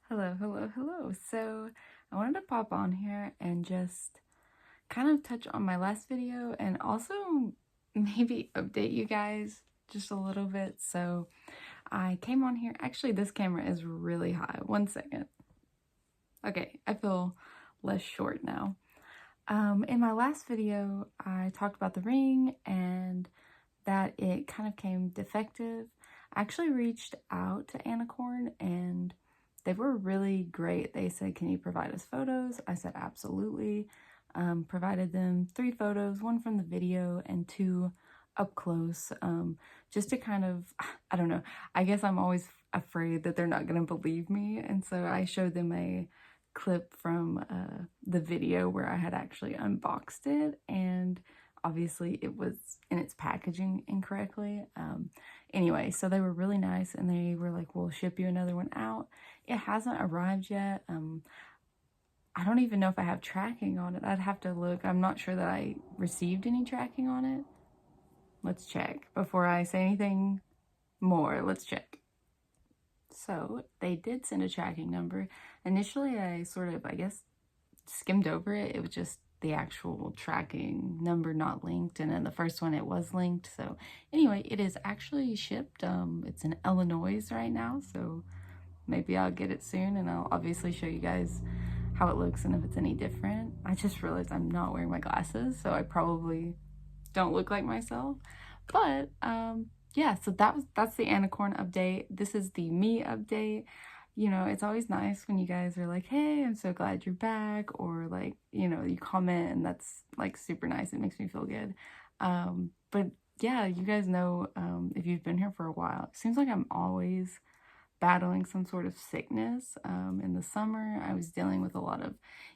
Hello, hello, hello. So I wanted to pop on here and just kind of touch on my last video and also maybe update you guys just a little bit. So I came on here. Actually, this camera is really high. 1 second. Okay, I feel less short now. In my last video, I talked about the ring and that it kind of came defective. I actually reached out to Anicorn and they were really great. They said, "Can you provide us photos?" I said, "Absolutely." Provided them 3 photos, one from the video and 2 up close, just to kind of, I don't know, I guess I'm always afraid that they're not going to believe me. And so I showed them a clip from the video where I had actually unboxed it, and obviously it was in its packaging incorrectly. Anyway, so they were really nice and they were like, "We'll ship you another one out." It hasn't arrived yet. I don't even know if I have tracking on it. I'd have to look. I'm not sure that I received any tracking on it. Let's check before I say anything more. Let's check. So they did send a tracking number. Initially, I sort of, I guess, skimmed over it. It was just the actual tracking number not linked, and then the first one it was linked. So anyway, it is actually shipped. It's in Illinois right now, so maybe I'll get it soon, and I'll obviously show you guys how it looks and if it's any different. I just realized I'm not wearing my glasses, so I probably don't look like myself. But yeah, so that's the Anicorn update. This is the me update. You know, it's always nice when you guys are like, "Hey, I'm so glad you're back," or like, you know, you comment, and that's like super nice. It makes me feel good. But yeah, you guys know, if you've been here for a while, it seems like I'm always battling some sort of sickness. In the summer, I was dealing with a lot of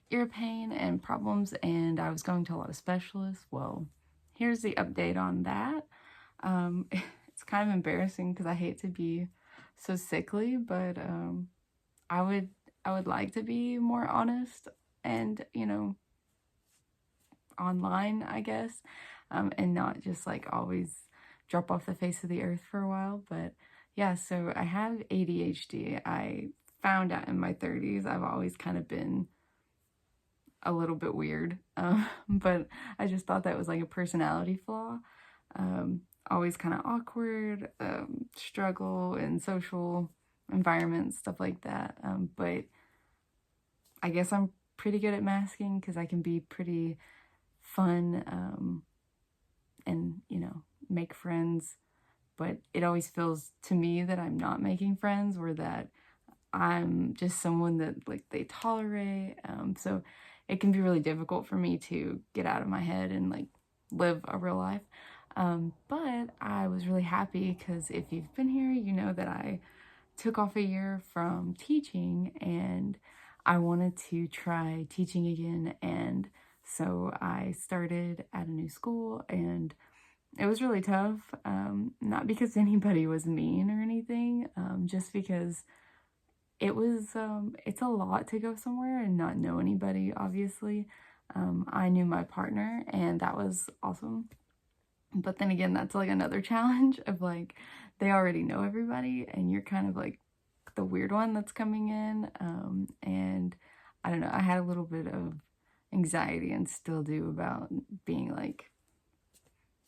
ear pain and problems, and I was going to a lot of specialists. Well, here's the update on that. It's kind of embarrassing because I hate to be so sickly, but I would I would like to be more honest and, you know, online, I guess, and not just like always drop off the face of the earth for a while. But yeah, so I have ADHD. I found out in my 30s. I've always kind of been a little bit weird, but I just thought that was like a personality flaw. Always kind of awkward, struggle in social environments, stuff like that. But I guess I'm pretty good at masking because I can be pretty fun, and, you know, make friends. But it always feels to me that I'm not making friends, or that I'm just someone that like they tolerate. So it can be really difficult for me to get out of my head and like live a real life. But I was really happy because if you've been here, you know that I took off a year from teaching and I wanted to try teaching again. And so I started at a new school, and it was really tough. Not because anybody was mean or anything, just because it's a lot to go somewhere and not know anybody, obviously. I knew my partner, and that was awesome. But then again, that's like another challenge of like, they already know everybody, and you're kind of like the weird one that's coming in. And I don't know, I had a little bit of anxiety and still do about being like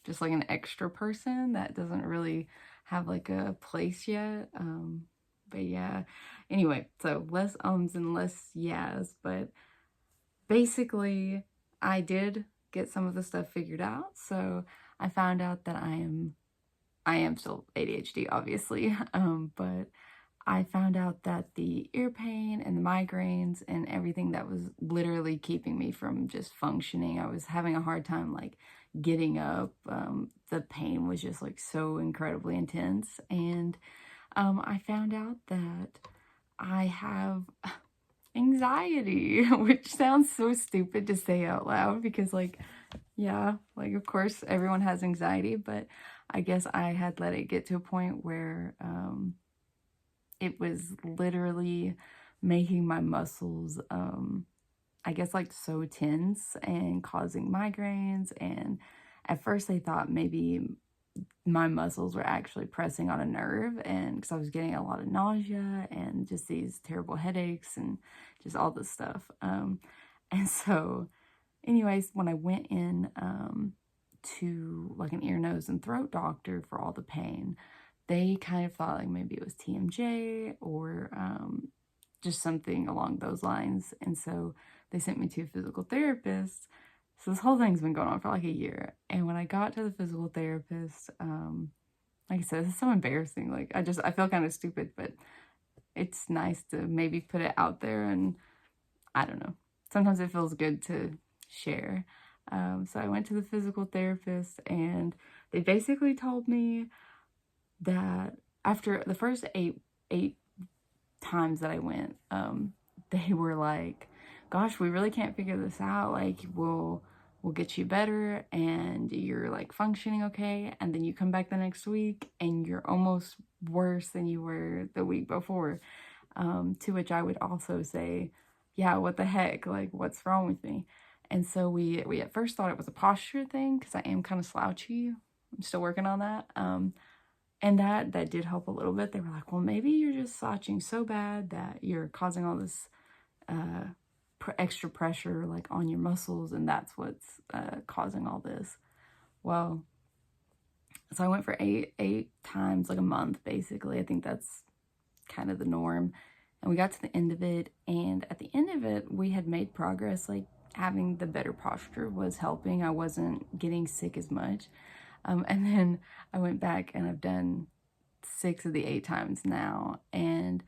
just like an extra person that doesn't really have like a place yet. But yeah, anyway, so less ums and less yeahs, but basically I did get some of the stuff figured out. So I found out that I am still ADHD, obviously, but I found out that the ear pain and the migraines and everything that was literally keeping me from just functioning, I was having a hard time like getting up. The pain was just like so incredibly intense. And I found out that I have anxiety, which sounds so stupid to say out loud because, like, yeah, like, of course, everyone has anxiety, but I guess I had let it get to a point where it was literally making my muscles, I guess, like so tense and causing migraines. And at first, I thought maybe my muscles were actually pressing on a nerve, and because I was getting a lot of nausea and just these terrible headaches and just all this stuff. And so anyways, when I went in to like an ear, nose, and throat doctor for all the pain, they kind of thought like maybe it was TMJ or just something along those lines. And so they sent me to a physical therapist. So this whole thing's been going on for like a year. And when I got to the physical therapist, like I said, it's so embarrassing. Like I feel kind of stupid, but it's nice to maybe put it out there. And I don't know, sometimes it feels good to share. So I went to the physical therapist, and they basically told me that after the first eight times that I went, they were like, gosh, we really can't figure this out. Like, we'll get you better and you're like functioning okay. And then you come back the next week and you're almost worse than you were the week before. To which I would also say, yeah, what the heck? Like, what's wrong with me? And so we at first thought it was a posture thing because I am kind of slouchy. I'm still working on that. And that did help a little bit. They were like, well, maybe you're just slouching so bad that you're causing all this extra pressure like on your muscles, and that's what's causing all this. Well, so I went for eight times, like a month, basically. I think that's kind of the norm. And we got to the end of it, and at the end of it, we had made progress. Like, having the better posture was helping. I wasn't getting sick as much. And then I went back and I've done 6 of the 8 times now. And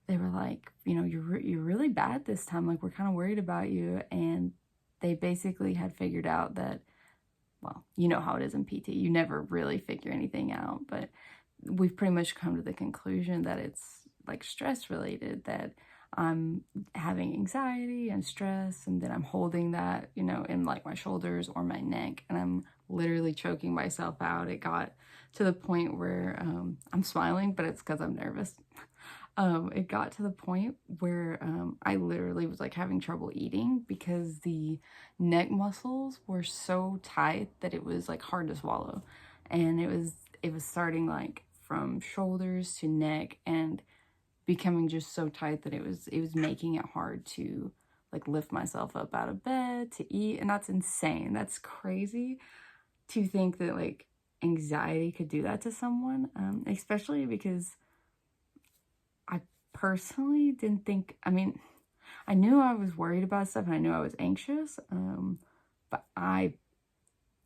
they were like, you know, you're really bad this time. Like, we're kind of worried about you. And they basically had figured out that, well, you know how it is in PT. You never really figure anything out. But we've pretty much come to the conclusion that it's like stress related, that I'm having anxiety and stress, and then I'm holding that, you know, in like my shoulders or my neck, and I'm literally choking myself out. It got to the point where I'm smiling, but it's because I'm nervous. It got to the point where I literally was like having trouble eating because the neck muscles were so tight that it was like hard to swallow. And it was starting like from shoulders to neck and becoming just so tight that it was making it hard to like lift myself up out of bed to eat. And that's insane. That's crazy to think that like anxiety could do that to someone, especially because I personally didn't think, I mean, I knew I was worried about stuff and I knew I was anxious, but I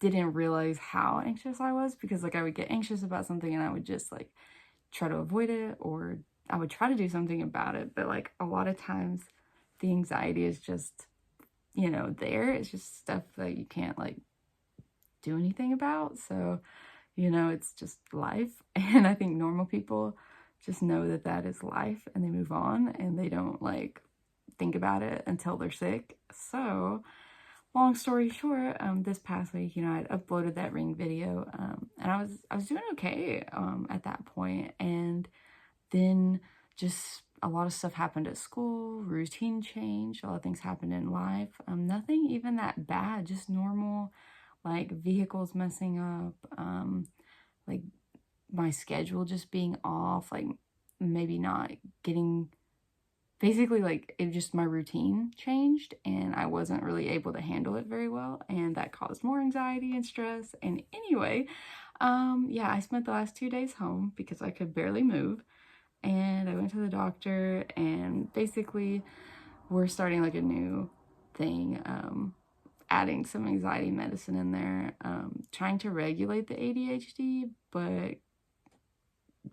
didn't realize how anxious I was, because like I would get anxious about something and I would just like try to avoid it, or I would try to do something about it. But like a lot of times the anxiety is just, you know, there. It's just stuff that you can't like do anything about. So, you know, it's just life. And I think normal people just know that that is life and they move on and they don't like think about it until they're sick. So long story short, this past week, you know, I'd uploaded that ring video, and I was doing okay at that point. And then just a lot of stuff happened at school, routine change, a lot of things happened in life. Nothing even that bad, just normal, like vehicles messing up, like my schedule just being off, like maybe not getting, basically like it just, my routine changed and I wasn't really able to handle it very well, and that caused more anxiety and stress. And anyway, yeah, I spent the last 2 days home because I could barely move, and I went to the doctor, and basically we're starting like a new thing, adding some anxiety medicine in there, trying to regulate the ADHD, but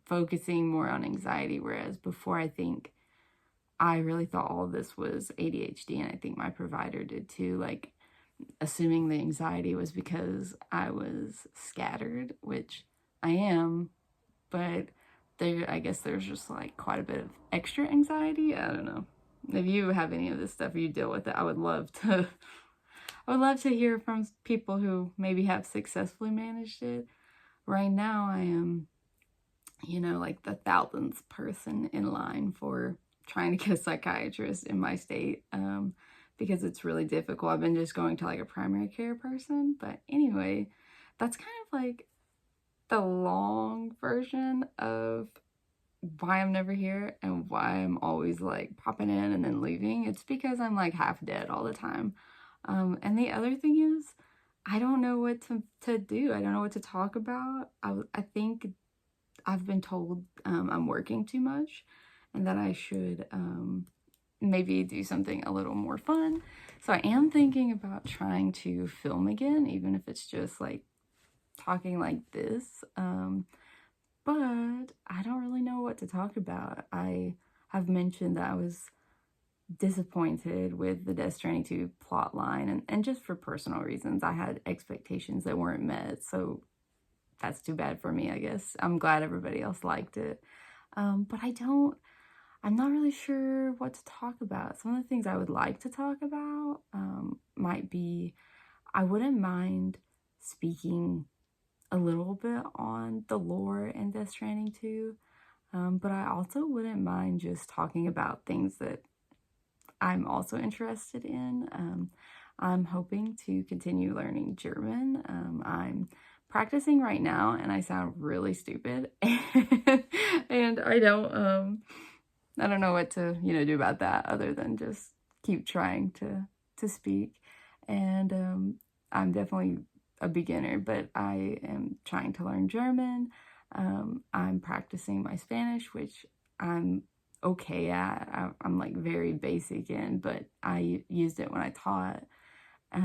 focusing more on anxiety, whereas before I think I really thought all of this was ADHD, and I think my provider did too, like assuming the anxiety was because I was scattered, which I am, but I guess there's just like quite a bit of extra anxiety. I don't know. If you have any of this stuff or you deal with it, I would love to hear from people who maybe have successfully managed it. Right now I am, you know, like the 1,000th person in line for trying to get a psychiatrist in my state, because it's really difficult. I've been just going to like a primary care person. But anyway, that's kind of like the long version of why I'm never here and why I'm always like popping in and then leaving. It's because I'm like half dead all the time. And the other thing is, I don't know what to do. I don't know what to talk about. I think I've been told I'm working too much and that I should maybe do something a little more fun. So I am thinking about trying to film again, even if it's just like talking like this. But I don't really know what to talk about. I have mentioned that I was disappointed with the Death Stranding 2 plot line, and just for personal reasons. I had expectations that weren't met, so that's too bad for me, I guess. I'm glad everybody else liked it. But I'm not really sure what to talk about. Some of the things I would like to talk about might be, I wouldn't mind speaking a little bit on the lore in Death Stranding 2, but I also wouldn't mind just talking about things that I'm also interested in. I'm hoping to continue learning German. I'm practicing right now and I sound really stupid and I don't know what to, do about that other than just keep trying to speak. And I'm definitely a beginner, but I am trying to learn German. I'm practicing my Spanish, which I'm okay at. I'm like very basic in, but I used it when I taught. I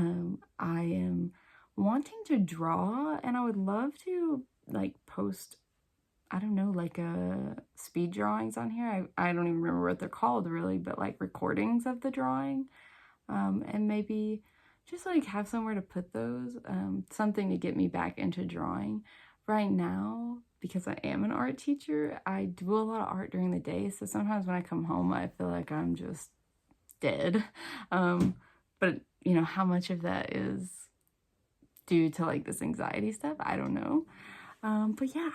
am wanting to draw, and I would love to like post, I don't know, like speed drawings on here. I don't even remember what they're called really, but like recordings of the drawing. And maybe just like have somewhere to put those, something to get me back into drawing. Right now, because I am an art teacher, I do a lot of art during the day, so sometimes when I come home, I feel like I'm just dead. But how much of that is due to like this anxiety stuff, I don't know. But yeah,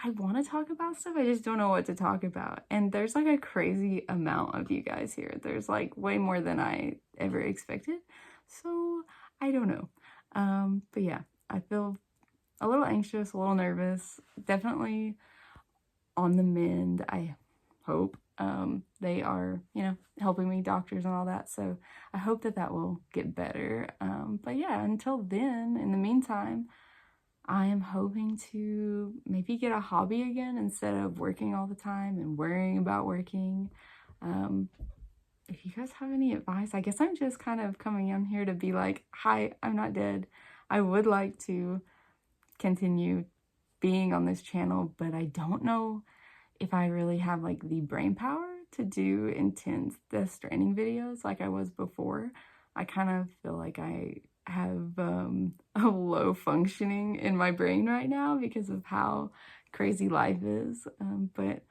I want to talk about stuff. I just don't know what to talk about. And there's like a crazy amount of you guys here. There's like way more than I ever expected. So I don't know. But yeah, I feel a little anxious, a little nervous, definitely on the mend, I hope. They are, helping me, doctors and all that. So I hope that will get better. But yeah, until then, in the meantime, I am hoping to maybe get a hobby again instead of working all the time and worrying about working. If you guys have any advice, I guess I'm just kind of coming on here to be like, hi, I'm not dead. I would like to continue being on this channel, but I don't know if I really have like the brain power to do intense Death Stranding videos like I was before. I kind of feel like I have a low functioning in my brain right now because of how crazy life is, but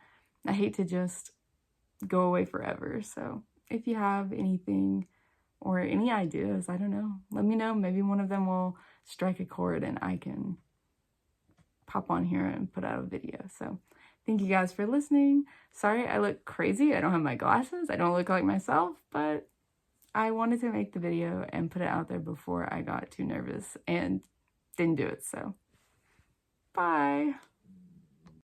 I hate to just go away forever. So if you have anything or any ideas, I don't know, let me know. Maybe one of them will strike a chord and I can pop on here and put out a video. So thank you guys for listening. Sorry I look crazy. I don't have my glasses. I don't look like myself, but I wanted to make the video and put it out there before I got too nervous and didn't do it. So bye.